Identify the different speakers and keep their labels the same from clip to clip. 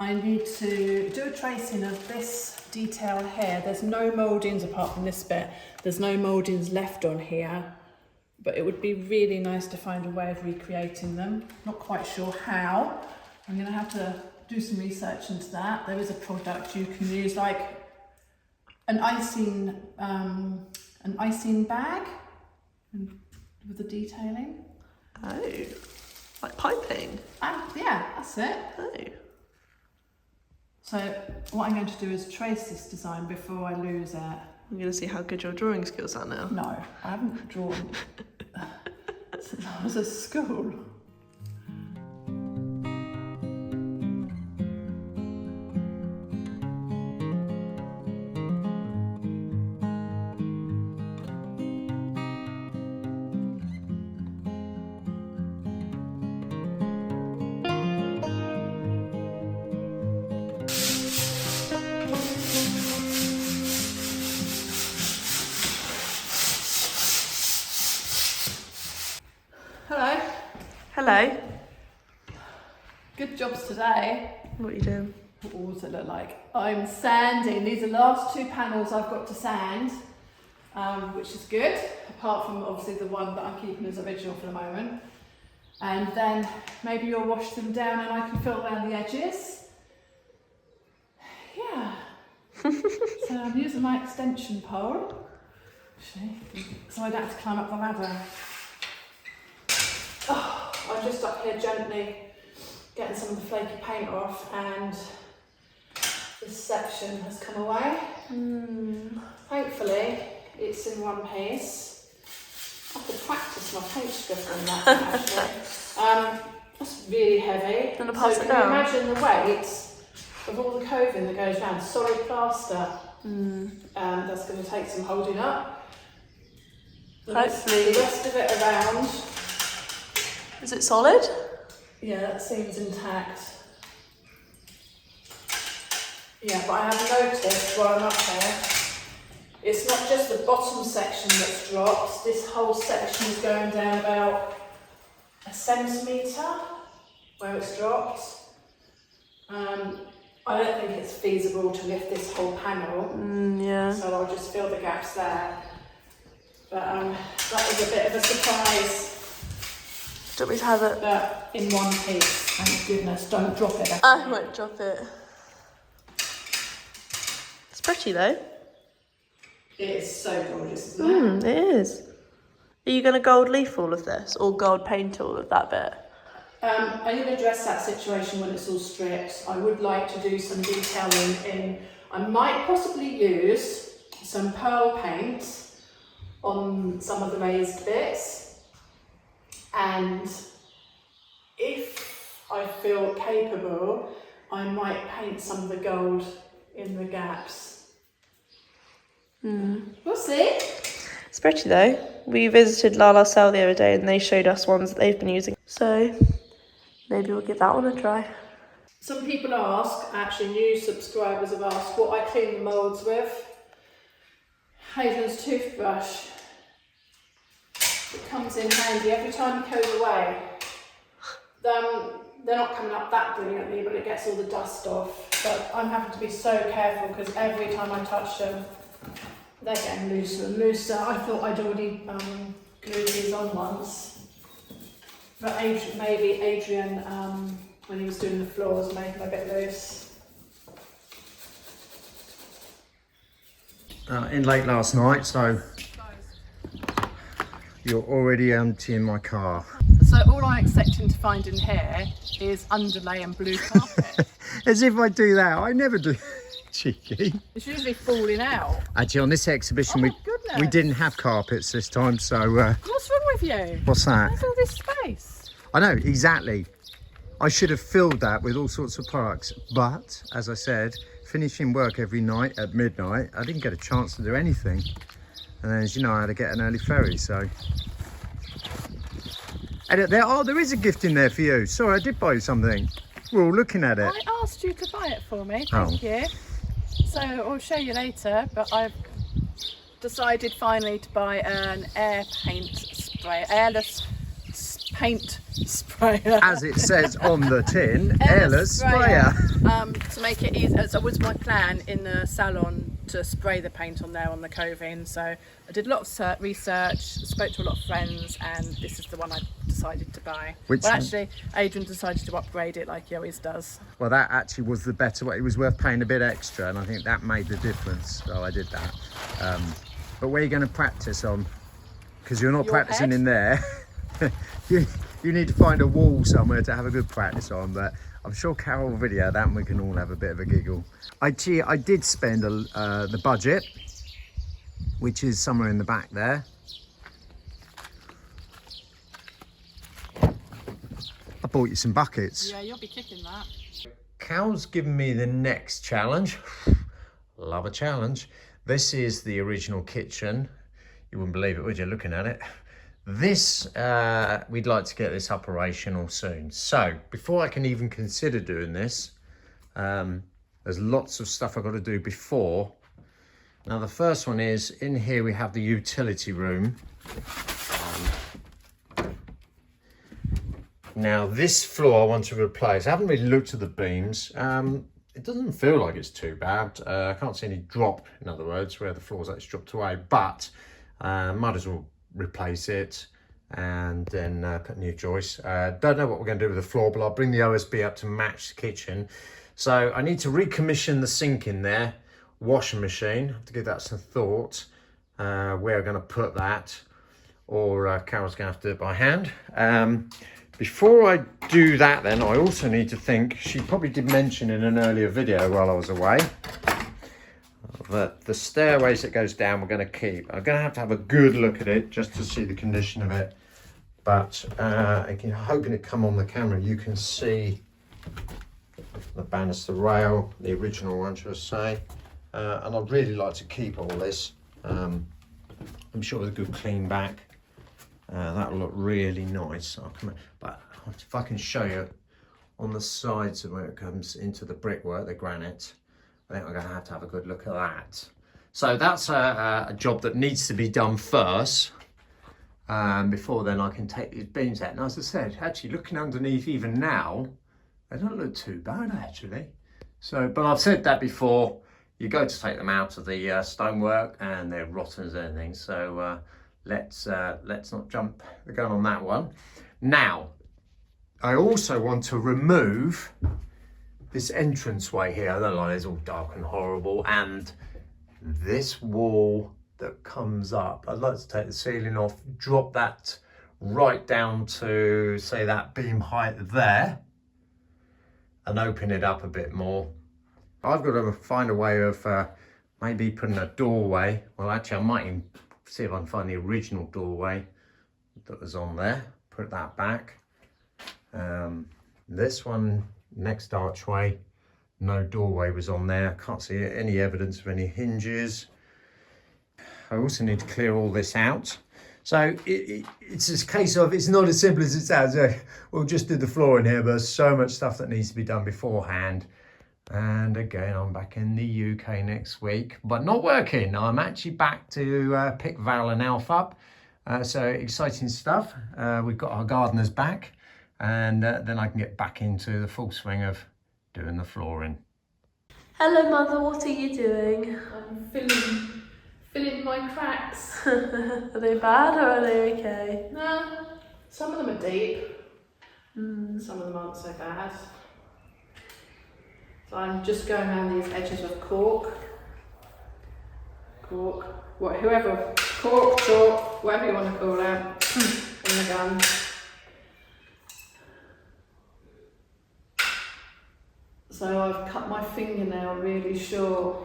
Speaker 1: I need to do a tracing of this detail here. There's no mouldings apart from this bit. There's no mouldings left on here, but it would be really nice to find a way of recreating them. Not quite sure how. I'm going to have to do some research into that. There is a product you can use, like an icing bag with the detailing.
Speaker 2: Oh, like piping?
Speaker 1: Yeah, that's it.
Speaker 2: Oh.
Speaker 1: So what I'm going to do is trace this design before I lose it.
Speaker 2: I'm going to see how good your drawing skills are now.
Speaker 1: No, I haven't drawn since I was at school. Hello.
Speaker 2: Hello.
Speaker 1: Good jobs today.
Speaker 2: What are you doing?
Speaker 1: What does it look like? I'm sanding. These are the last two panels I've got to sand, which is good, apart from obviously the one that I'm keeping as original for the moment. And then maybe you'll wash them down and I can fill around the edges. Yeah. So I'm using my extension pole, actually, so I don't have to climb up the ladder. Oh, I'm just up here gently getting some of the flaky paint off, and this section has come away. Thankfully, it's in one piece. I could practice my paint strip on that actually. That's really heavy.
Speaker 2: Gonna pass
Speaker 1: so
Speaker 2: it
Speaker 1: can
Speaker 2: down?
Speaker 1: you imagine the weight of all the coving that goes around? Solid plaster. That's going to take some holding up.
Speaker 2: Hopefully.
Speaker 1: The rest of it around.
Speaker 2: Is it solid?
Speaker 1: Yeah, that seems intact. Yeah, but I have noticed while I'm up there, it's not just the bottom section that's dropped. This whole section is going down about 1 centimetre where it's dropped. I don't think it's feasible to lift this whole panel.
Speaker 2: Yeah.
Speaker 1: So I'll just fill the gaps there. But that was a bit of a surprise.
Speaker 2: Do you want me to have it?
Speaker 1: But in one piece, thank goodness, don't drop it.
Speaker 2: I won't drop it. It's pretty though.
Speaker 1: It is so gorgeous, isn't it?
Speaker 2: It is. Are you going to gold leaf all of this or gold paint all of that bit?
Speaker 1: I'm going to address that situation when it's all stripped. I would like to do some detailing in. I might possibly use some pearl paint on some of the raised bits. And if I feel capable, I might paint some of the gold in the gaps. We'll see.
Speaker 2: It's pretty though. We visited La La Cell the other day and they showed us ones that they've been using. So maybe we'll give that one a try.
Speaker 1: Some people ask, actually new subscribers have asked, what I clean the moulds with. Hayden's toothbrush. It comes in handy every time it goes away. They're not coming up that brilliantly, but it gets all the dust off. But I'm having to be so careful because every time I touch them, they're getting looser and looser. I thought I'd already glued these on once. But maybe Adrian, when he was doing the floors, made them a bit loose.
Speaker 3: In late last night, so you're already emptying my car.
Speaker 1: So all I'm expecting to find in here is underlay and blue carpet.
Speaker 3: As if I do that, I never do. Cheeky.
Speaker 1: It's usually falling out.
Speaker 3: Actually, on this exhibition,
Speaker 1: Oh my goodness.
Speaker 3: we didn't have carpets this time, so...
Speaker 1: What's wrong with you?
Speaker 3: what's that?
Speaker 1: Where's all this space?
Speaker 3: I know, exactly. I should have filled that with all sorts of products, but, as I said, finishing work every night at midnight, I didn't get a chance to do anything. And then, as you know, I had to get an early ferry, so... And there is a gift in there for you. Sorry, I did buy you something. We're all looking at it.
Speaker 1: I asked you to buy it for me, thank you. So I'll show you later, but I've decided finally to buy an air paint spray, airless paint sprayer.
Speaker 3: As it says on the tin, airless sprayer.
Speaker 1: To make it easy, so it was my plan in the salon to spray the paint on there on the coving. So I did a lot of research, spoke to a lot of friends, and this is the one I decided to buy.
Speaker 3: Which
Speaker 1: well, actually, Adrian decided to upgrade it like he always does.
Speaker 3: Well, that actually was the better way. It was worth paying a bit extra, and I think that made the difference. So I did that. But where are you going to practice on? Because you're not
Speaker 1: Your
Speaker 3: practicing
Speaker 1: head?
Speaker 3: in there. you need to find a wall somewhere to have a good practice on. But I'm sure Carol will video that, and we can all have a bit of a giggle. I did spend the budget, which is somewhere in the back there. I bought you some buckets.
Speaker 1: Yeah, you'll be kicking that.
Speaker 3: Cal's given me the next challenge. Love a challenge. This is the original kitchen. You wouldn't believe it, would you, looking at it? This, we'd like to get this operational soon. So before I can even consider doing this, there's lots of stuff I've got to do before. Now the first one is, in here we have the utility room. Now this floor I want to replace. I haven't really looked at the beams. It doesn't feel like it's too bad. I can't see any drop, in other words, where the floor's actually dropped away, but might as well replace it and then put new joists. Don't know what we're going to do with the floor, but I'll bring the OSB up to match the kitchen. So I need to recommission the sink in there, washing machine. I have to give that some thought, where I'm going to put that, or Carol's going to have to do it by hand. Before I do that then, I also need to think, she probably did mention in an earlier video while I was away, that the stairways that goes down we're going to keep. I'm going to have a good look at it just to see the condition of it. But I'm hoping to come on the camera, you can see the banister rail, the original one, should I say. And I'd really like to keep all this. I'm sure with a good clean back, that will look really nice. But if I can show you on the sides of where it comes into the brickwork, the granite, I think we're going to have a good look at that. So that's a job that needs to be done first. Before then I can take these beams out. And as I said, actually looking underneath even now, they don't look too bad actually. So, but I've said that before, you go to take them out of the stonework and they're rotten as anything. So let's not jump the gun on that one. Now, I also want to remove this entranceway here. I don't like it's all dark and horrible, and this wall that comes up. I'd like to take the ceiling off, drop that right down to, say, that beam height there, and open it up a bit more. I've got to find a way of maybe putting a doorway. Well, actually, I might even see if I can find the original doorway that was on there. Put that back. This one, next archway, no doorway was on there. I can't see any evidence of any hinges. I also need to clear all this out. So it's a case of, it's not as simple as it sounds. We'll just do the floor in here, but there's so much stuff that needs to be done beforehand. And again, I'm back in the UK next week, but not working. I'm actually back to pick Val and Alf up. So exciting stuff. We've got our gardeners back, and then I can get back into the full swing of doing the flooring.
Speaker 2: Hello Mother, what are you doing?
Speaker 1: I'm filling my cracks.
Speaker 2: Are they bad or are they okay?
Speaker 1: No, some of them are deep. Some of them aren't so bad. So I'm just going around these edges of cork, chalk, whatever you want to call it, in the gun. So I've cut my fingernail really short.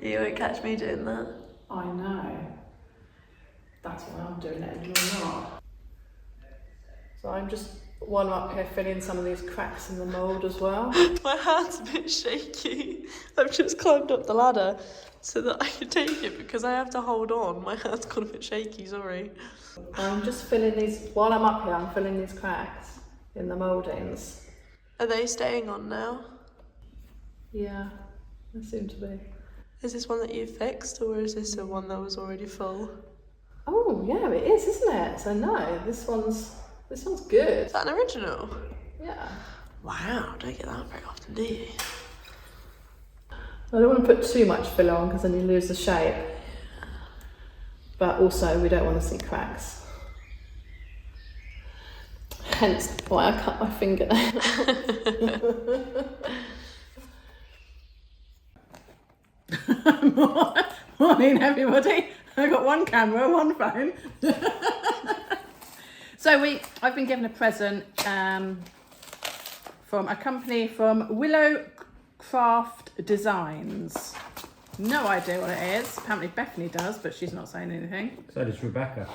Speaker 2: You won't catch me doing that.
Speaker 1: I know. That's why I'm doing it and you're not. So I'm just one up here filling some of these cracks in the mould as well.
Speaker 2: My hand's a bit shaky. I've just climbed up the ladder so that I can take it because I have to hold on. My hand's got a bit shaky, sorry.
Speaker 1: I'm just filling these, while I'm up here, I'm filling these cracks in the mouldings.
Speaker 2: Are they staying on now?
Speaker 1: Yeah, they seem to be.
Speaker 2: Is this one that you fixed or is this the one that was already full?
Speaker 1: Oh yeah, it is, isn't it? So no, this one's good.
Speaker 2: Is that an original?
Speaker 1: Yeah.
Speaker 2: Wow, don't get that very often, do you?
Speaker 1: I don't want to put too much filler on because then you lose the shape. But also we don't want to see cracks. Hence why I cut my fingernail. Morning everybody. I've got one camera, one phone. So I've been given a present from a company from WillowsCraftDesigns. No idea what it is. Apparently Bethany does, but she's not saying anything.
Speaker 3: So does Rebecca.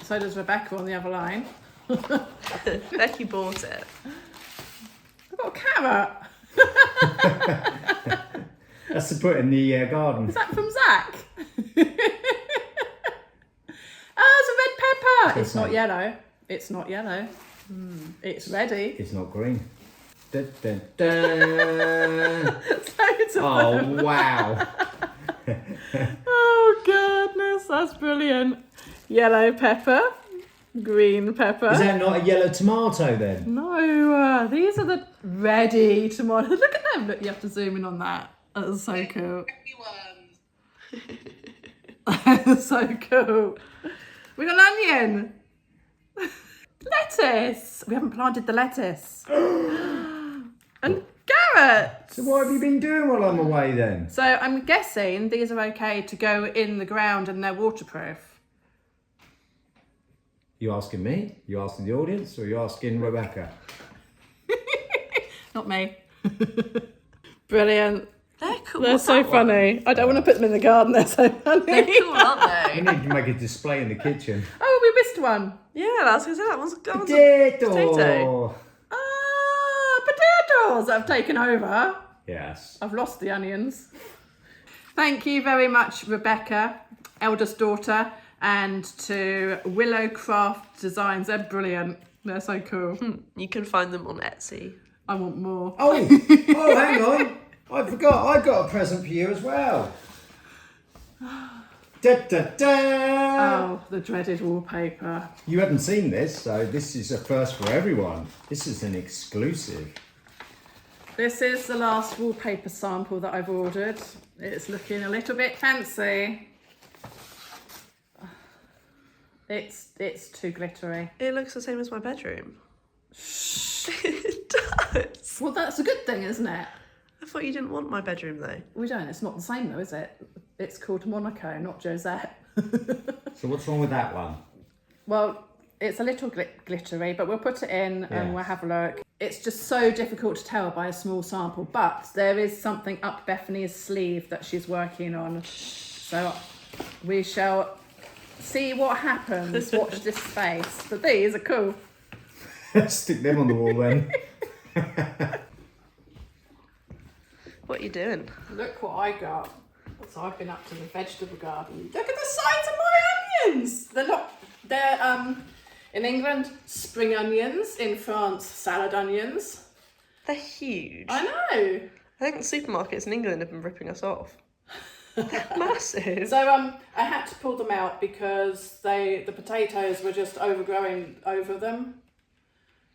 Speaker 1: So does Rebecca on the other line.
Speaker 2: Becky bought it.
Speaker 1: I've got a carrot.
Speaker 3: That's to put in the garden.
Speaker 1: Is that from Zach? Oh, it's a red pepper. It's not yellow. It's not yellow. It's ready.
Speaker 3: It's not green. Dun, dun, dun. Oh, wow.
Speaker 1: Oh, goodness. That's brilliant. Yellow pepper. Green pepper.
Speaker 3: Is that not a yellow tomato then?
Speaker 1: No, these are the ready tomatoes. Look at them. Look, you have to zoom in on that. That's so cool. That's so cool. We got an onion. Lettuce. We haven't planted the lettuce. And carrots.
Speaker 3: So what have you been doing while I'm away then?
Speaker 1: So I'm guessing these are okay to go in the ground and they're waterproof.
Speaker 3: You asking me? You asking the audience, or you asking Rebecca?
Speaker 1: Not me. Brilliant.
Speaker 2: They're cool.
Speaker 1: They're
Speaker 2: What's
Speaker 1: so
Speaker 2: that one?
Speaker 1: funny. I don't want to put them in the garden. They're so funny.
Speaker 2: They're cool, aren't
Speaker 3: We
Speaker 2: they?
Speaker 3: need to make a display in the kitchen.
Speaker 1: Oh, we missed one.
Speaker 2: Yeah, that's because that one's a
Speaker 3: Potato!
Speaker 1: Ah, potatoes that have taken over.
Speaker 3: Yes.
Speaker 1: I've lost the onions. Thank you very much, Rebecca, eldest daughter, and to WillowsCraftDesigns. They're brilliant. They're so cool.
Speaker 2: You can find them on Etsy.
Speaker 1: I want more.
Speaker 3: Oh, hang on. I forgot. I got a present for you as well. Da, da, da.
Speaker 1: Oh, the dreaded wallpaper.
Speaker 3: You haven't seen this, so this is a first for everyone. This is an exclusive.
Speaker 1: This is the last wallpaper sample that I've ordered. It's looking a little bit fancy. It's too glittery.
Speaker 2: It looks the same as my bedroom. It does.
Speaker 1: Well, that's a good thing, isn't it?
Speaker 2: I thought you didn't want my bedroom though.
Speaker 1: We don't. It's not the same though, is it? It's called Monaco, not Josette.
Speaker 3: So what's wrong with that one?
Speaker 1: Well, it's a little glittery, but we'll put it in and we'll have a look. It's just so difficult to tell by a small sample, but there is something up Bethany's sleeve that she's working on. So we shall see what happens. Watch this space. But these are cool.
Speaker 3: Stick them on the wall then.
Speaker 2: What are you doing?
Speaker 1: Look what I got. So I've been up to the vegetable garden. Look at the size of my onions. They're in England, spring onions. In France, salad onions.
Speaker 2: They're huge.
Speaker 1: I know.
Speaker 2: I think the supermarkets in England have been ripping us off. They're massive.
Speaker 1: So I had to pull them out because the potatoes were just overgrowing over them.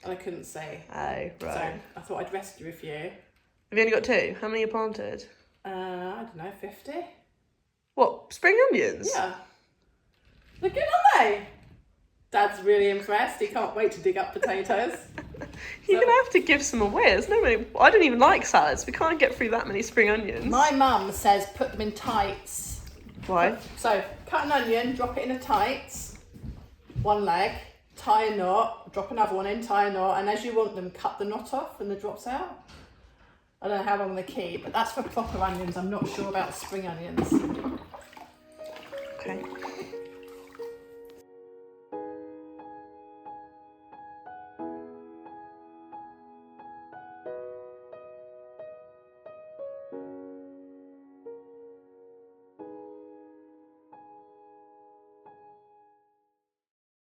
Speaker 1: And I couldn't see.
Speaker 2: Oh, right.
Speaker 1: So I thought I'd rescue a few.
Speaker 2: Have you only got 2? How many are planted?
Speaker 1: I don't know, 50?
Speaker 2: What, spring onions?
Speaker 1: Yeah. They're good, aren't they? Dad's really impressed. He can't wait to dig up potatoes.
Speaker 2: You're going to have to give some away. There's no way. I don't even like salads. We can't get through that many spring onions.
Speaker 1: My mum says put them in tights.
Speaker 2: Why?
Speaker 1: So cut an onion, drop it in a tights, one leg, tie a knot, drop another one in, tie a knot, and as you want them, cut the knot off and the drops out. I don't know how long they keep, but that's for proper onions. I'm not sure about spring onions.
Speaker 2: Okay.